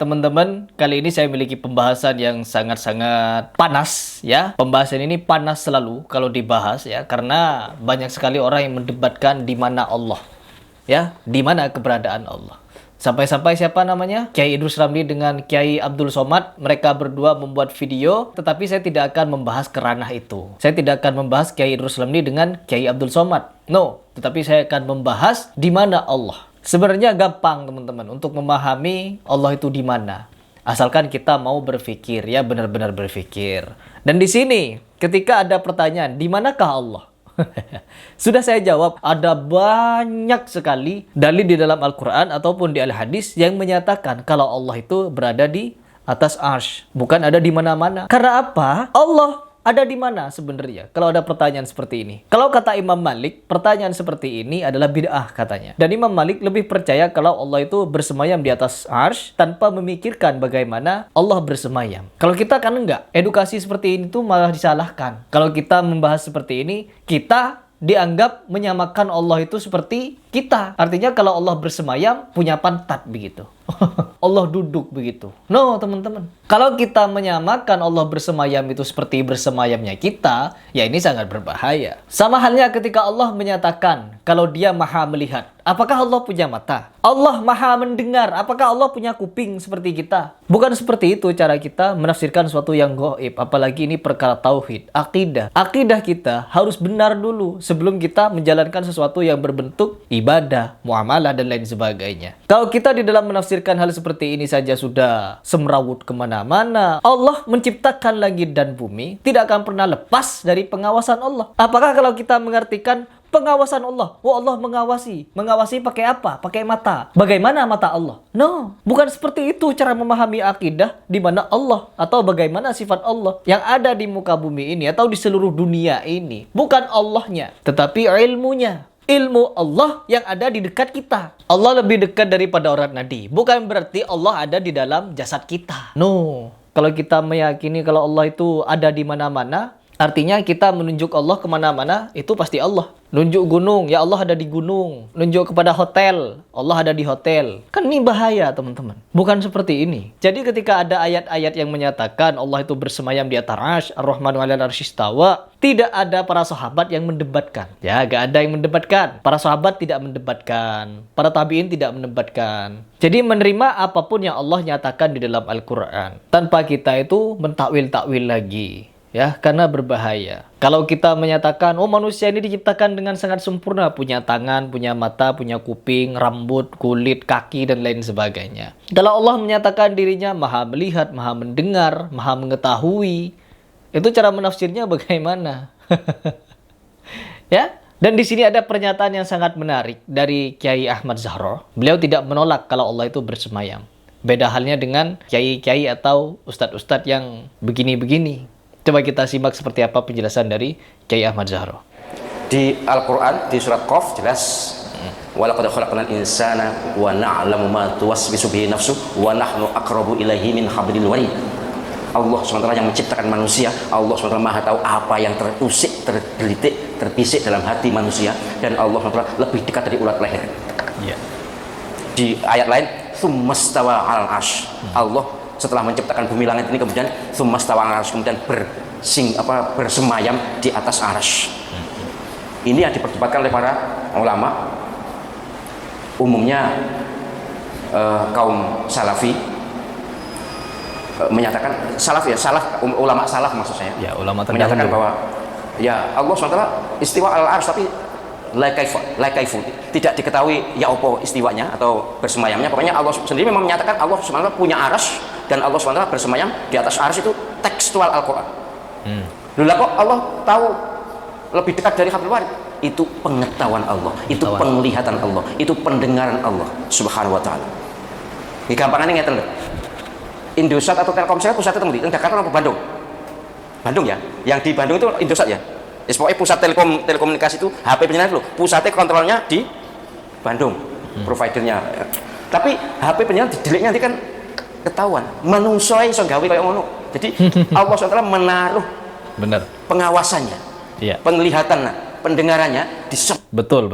teman-teman, kali ini saya memiliki pembahasan yang sangat-sangat panas ya. Pembahasan ini panas selalu kalau dibahas ya, karena banyak sekali orang yang mendebatkan di mana Allah. Ya, di mana keberadaan Allah. Sampai-sampai siapa namanya? Kiai Idrus Ramli dengan Kiai Abdul Somad, mereka berdua membuat video, tetapi saya tidak akan membahas ke ranah itu. Saya tidak akan membahas Kiai Idrus Ramli dengan Kiai Abdul Somad. No, tetapi saya akan membahas di mana Allah. Sebenarnya gampang teman-teman untuk memahami Allah itu di mana. Asalkan kita mau berpikir, ya benar-benar berpikir. Dan di sini ketika ada pertanyaan, di manakah Allah? Sudah saya jawab, ada banyak sekali dalil di dalam Al-Quran ataupun di Al-Hadis yang menyatakan kalau Allah itu berada di atas arsy, bukan ada di mana-mana. Karena apa? Allah ada di mana sebenarnya? Kalau ada pertanyaan seperti ini. Kalau kata Imam Malik, pertanyaan seperti ini adalah bid'ah katanya. Dan Imam Malik lebih percaya kalau Allah itu bersemayam di atas arsy tanpa memikirkan bagaimana Allah bersemayam. Kalau kita kan enggak. Edukasi seperti ini tuh malah disalahkan. Kalau kita membahas seperti ini, kita dianggap menyamakan Allah itu seperti kita. Artinya kalau Allah bersemayam, punya pantat begitu. Allah duduk begitu. No, teman-teman. Kalau kita menyamakan Allah bersemayam itu seperti bersemayamnya kita, ya ini sangat berbahaya. Sama halnya ketika Allah menyatakan kalau dia maha melihat. Apakah Allah punya mata? Allah maha mendengar. Apakah Allah punya kuping seperti kita? Bukan seperti itu cara kita menafsirkan sesuatu yang gaib. Apalagi ini perkara tauhid, akidah. Akidah kita harus benar dulu sebelum kita menjalankan sesuatu yang berbentuk ibadah, muamalah, dan lain sebagainya. Kalau kita di dalam menafsirkan hal seperti ini saja sudah semrawut kemana-mana, Allah menciptakan langit dan bumi tidak akan pernah lepas dari pengawasan Allah. Apakah kalau kita mengartikan pengawasan Allah, oh Allah mengawasi. Mengawasi pakai apa? Pakai mata. Bagaimana mata Allah? No, bukan seperti itu cara memahami akidah di mana Allah atau bagaimana sifat Allah yang ada di muka bumi ini atau di seluruh dunia ini. Bukan Allahnya, tetapi ilmunya. Ilmu Allah yang ada di dekat kita. Allah lebih dekat daripada orang nadi. Bukan berarti Allah ada di dalam jasad kita. No, kalau kita meyakini kalau Allah itu ada di mana-mana, artinya kita menunjuk Allah kemana-mana, itu pasti Allah. Nunjuk gunung, ya Allah ada di gunung. Nunjuk kepada hotel, Allah ada di hotel. Kan ini bahaya teman-teman. Bukan seperti ini. Jadi ketika ada ayat-ayat yang menyatakan Allah itu bersemayam di atas arsy, Ar-Rahmanu 'alal arsy istawa, tidak ada para sahabat yang mendebatkan. Ya, gak ada yang mendebatkan. Para sahabat tidak mendebatkan. Para tabi'in tidak mendebatkan. Jadi menerima apapun yang Allah nyatakan di dalam Al-Quran. Tanpa kita itu mentakwil-takwil lagi. Ya, karena berbahaya. Kalau kita menyatakan, oh manusia ini diciptakan dengan sangat sempurna, punya tangan, punya mata, punya kuping, rambut, kulit, kaki, dan lain sebagainya. Kalau Allah menyatakan dirinya maha melihat, maha mendengar, maha mengetahui, itu cara menafsirnya bagaimana? Ya, dan di sini ada pernyataan yang sangat menarik dari Kiai Ahmad Zahro. Beliau tidak menolak kalau Allah itu bersemayam. Beda halnya dengan kiai-kiai atau ustadz-ustadz yang begini-begini. Coba kita simak seperti apa penjelasan dari Kiai Ahmad Zahro. Di Al-Quran, di surat Qaf jelas, walaqad khalaqnal insana wa na'lamu ma tuwaswisu bihi nafsu wa nahnu aqrabu ilaihi min hablil warid. Allah SWT yang menciptakan manusia, Allah SWT maha tahu apa yang terusik, tergelitik, terbisik dalam hati manusia, dan Allah SWT lebih dekat dari ulat leher. Ya. Di ayat lain, tsummastawa 'alal arsy. Allah setelah menciptakan bumi langit ini kemudian tsummastawa 'alal arsy, kemudian bersemayam di atas arsy. Ini yang diperdebatkan oleh para ulama, umumnya kaum salafi menyatakan, ulama salaf maksud saya, Ya, ulama menyatakan terdahulu bahwa ya Allah SWT istiwa al-arsy, tapi la kaifu, tidak diketahui ya apa istiwanya atau bersemayamnya. Pokoknya Allah sendiri memang menyatakan Allah SWT punya arsy dan Allah SWT bersemayam di atas arsy. Itu tekstual Al-Quran. Lalu kok Allah tahu lebih dekat dari hablul warid? Itu pengetahuan Allah, itu penglihatan Allah, itu pendengaran Allah Subhanahu wa taala. Iki gampangannya ngeten lho. Indosat atau Telkomsel pusatnya teng ndi? Teng Jakarta atau Bandung? Bandung ya. Yang di Bandung itu Indosat ya. Pokoknya pusat telekomunikasi itu HP penyelenggara dulu. Pusatnya kontrolnya di Bandung, providernya. Tapi HP penyelenggara didelik nanti kan ketahuan. Manungsa iso gawe kaya ngono. Jadi Allah SWT menaruh pengawasannya, Iya. penglihatan, pendengarannya di Betul.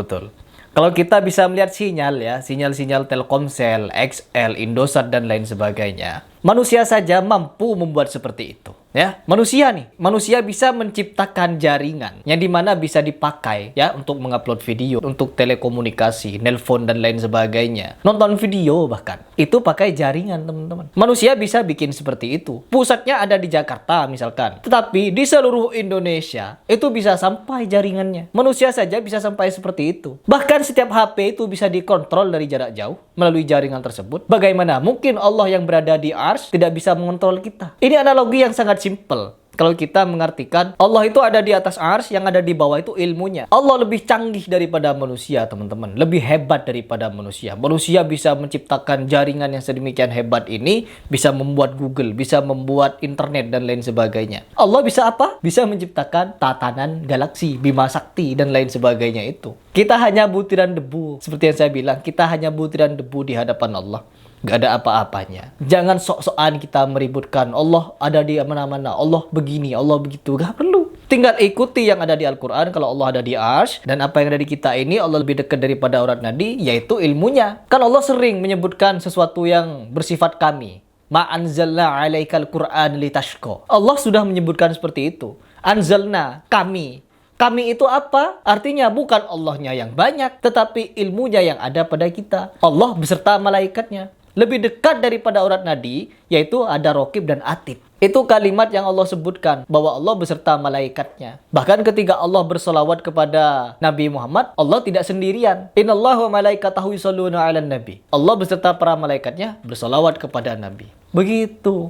Kalau kita bisa melihat sinyal ya, sinyal-sinyal Telkomsel, XL, Indosat dan lain sebagainya, manusia saja mampu membuat seperti itu. Ya, manusia bisa menciptakan jaringan yang dimana bisa dipakai ya untuk mengupload video, untuk telekomunikasi, nelpon dan lain sebagainya, nonton video bahkan. Itu pakai jaringan teman-teman. Manusia bisa bikin seperti itu. Pusatnya ada di Jakarta misalkan, tetapi di seluruh Indonesia itu bisa sampai jaringannya. Manusia saja bisa sampai seperti itu. Bahkan setiap HP itu bisa dikontrol dari jarak jauh melalui jaringan tersebut. Bagaimana mungkin Allah yang berada di Arsy tidak bisa mengontrol kita? Ini analogi yang sangat simple. Kalau kita mengartikan Allah itu ada di atas Arsy, yang ada di bawah itu ilmunya. Allah lebih canggih daripada manusia, teman-teman. Lebih hebat daripada manusia. Manusia bisa menciptakan jaringan yang sedemikian hebat ini, bisa membuat Google, bisa membuat internet dan lain sebagainya. Allah bisa apa? Bisa menciptakan tatanan galaksi, Bima Sakti dan lain sebagainya itu. Kita hanya butiran debu. Seperti yang saya bilang, kita hanya butiran debu di hadapan Allah. Gak ada apa-apanya. Jangan sok-sokan kita meributkan Allah ada di mana-mana, Allah begini, Allah begitu. Gak perlu. Tinggal ikuti yang ada di Al-Quran. Kalau Allah ada di Arsy, dan apa yang ada di kita ini Allah lebih dekat daripada urat nadi, yaitu ilmunya. Kan Allah sering menyebutkan sesuatu yang bersifat kami. Ma anzalna alaikal Qur'an litashqa. Allah sudah menyebutkan seperti itu. Anzalna, kami. Kami itu apa? Artinya bukan Allahnya yang banyak, tetapi ilmunya yang ada pada kita. Allah beserta malaikatnya. Lebih dekat daripada urat nadi, yaitu ada Raqib dan Atid. Itu kalimat yang Allah sebutkan, bahwa Allah beserta malaikatnya. Bahkan ketika Allah bersolawat kepada Nabi Muhammad, Allah tidak sendirian. Innallaha wa malaikatahu yusholluna 'alan nabi. Allah beserta para malaikatnya bersolawat kepada Nabi. Begitu.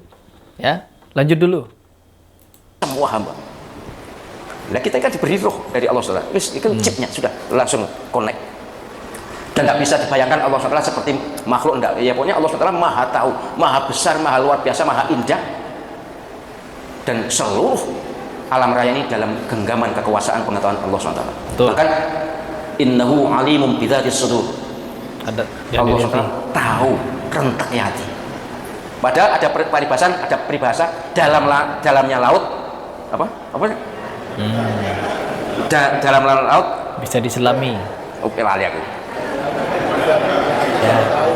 Ya, lanjut dulu. Semua hamba. Nah, kita kan diberi roh dari Allah SWT. Itu chipnya sudah langsung connect. Dan nggak bisa dibayangkan Allah SWT seperti makhluk, enggak. Ya pokoknya Allah SWT maha tahu, maha besar, maha luar biasa, maha indah. Dan seluruh alam raya ini dalam genggaman kekuasaan pengetahuan Allah SWT. Bahkan innahu alimum bidzatis sudur. Allah SWT tahu rentaknya hati. Padahal ada peribahasa dalamnya laut apa? Dalam laut bisa diselami. Oke, lali aku.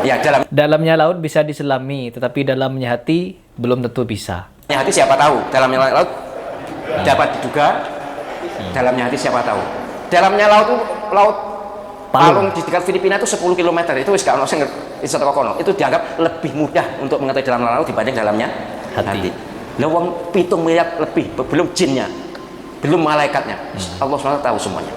Ya, dalamnya laut bisa diselami, tetapi dalamnya hati belum tentu bisa. Hati siapa tahu, dalamnya laut dapat diduga, dalamnya hati siapa tahu. Dalamnya laut Palung di dekat Filipina itu 10 km, itu wis gak ono sing iso teko kono. Itu dianggap lebih mudah untuk mengetahui dalam laut dibanding dalamnya hati. Lah wong 7 miliar lebih, belum jinnya, belum malaikatnya. Allah SWT tahu semuanya.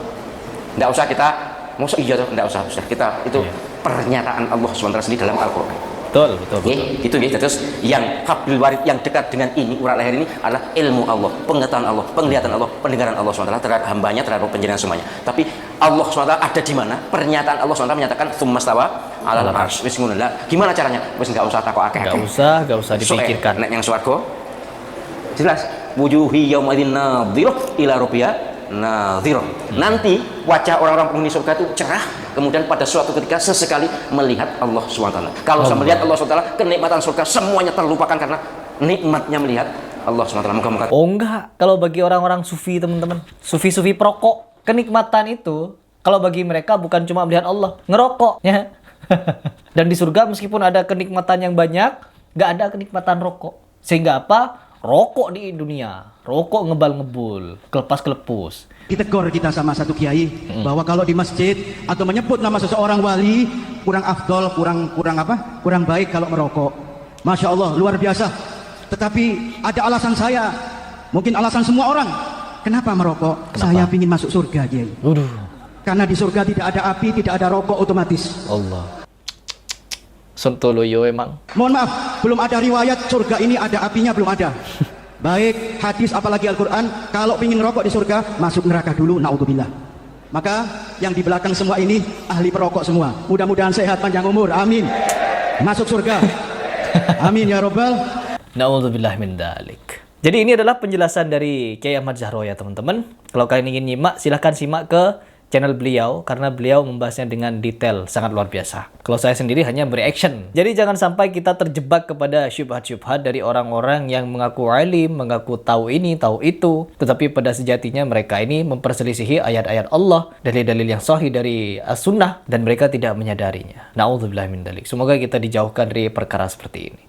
Enggak usah kita maksud iya tuh, enggak usah kita itu pernyataan Allah SWT sendiri dalam Al-Qur'an. Betul. Itu ya. Terus yang hablul warid, yang dekat dengan ini urat leher ini adalah ilmu Allah, pengetahuan Allah, penglihatan Allah, pendengaran Allah SWT terhadap hambanya, terhadap penjenengan semuanya. Tapi Allah SWT ada di mana? Pernyataan Allah SWT menyatakan tsummastawa 'alal arsy. Wis ngono lah. Gimana caranya? Wis enggak usah takok akeh. Enggak usah dipikirkan. Nek yang swarga jelas wujuhi yaumadzin nadhirah ila rabbiha nadhirah. Nanti wajah orang-orang penghuni surga itu cerah, kemudian pada suatu ketika sesekali melihat Allah SWT. Kalau saya melihat Allah SWT, kenikmatan surga semuanya terlupakan karena nikmatnya melihat Allah SWT. Moga-moga. Oh enggak, kalau bagi orang-orang sufi teman-teman, sufi-sufi perokok, kenikmatan itu kalau bagi mereka bukan cuma melihat Allah, ngerokok ya. Dan di surga meskipun ada kenikmatan yang banyak, nggak ada kenikmatan rokok. Sehingga apa? Rokok di dunia, rokok ngebal-ngebul, kelepas-kelepus. Ditegur kita sama satu kiai bahwa kalau di masjid atau menyebut nama seseorang wali kurang afdol, kurang baik kalau merokok. Masya Allah, luar biasa. Tetapi ada alasan saya, mungkin alasan semua orang. Kenapa merokok? Kenapa? Saya ingin masuk surga, kiai. Karena di surga tidak ada api, tidak ada rokok otomatis. Allah. Sontoloyo emang. Mohon maaf, belum ada riwayat surga ini ada apinya, belum ada. Baik hadis apalagi Al-Quran, kalau ingin rokok di surga, masuk neraka dulu, naudzubillah. Maka yang di belakang semua ini ahli perokok semua. Mudah-mudahan sehat panjang umur, amin. Masuk surga, amin ya robbal. Naudzubillah min dzalik. Jadi ini adalah penjelasan dari Kiai Ahmad Zahro ya teman-teman. Kalau kalian ingin nyimak, silahkan simak ke channel beliau karena beliau membahasnya dengan detail sangat luar biasa. Kalau saya sendiri hanya bereaction. Jadi jangan sampai kita terjebak kepada syubhat-syubhat dari orang-orang yang mengaku alim, mengaku tahu ini, tahu itu, tetapi pada sejatinya mereka ini memperselisihi ayat-ayat Allah, dalil-dalil yang sahih dari as-sunnah, dan mereka tidak menyadarinya. Na'udzubillah min dzalik. Semoga kita dijauhkan dari perkara seperti ini.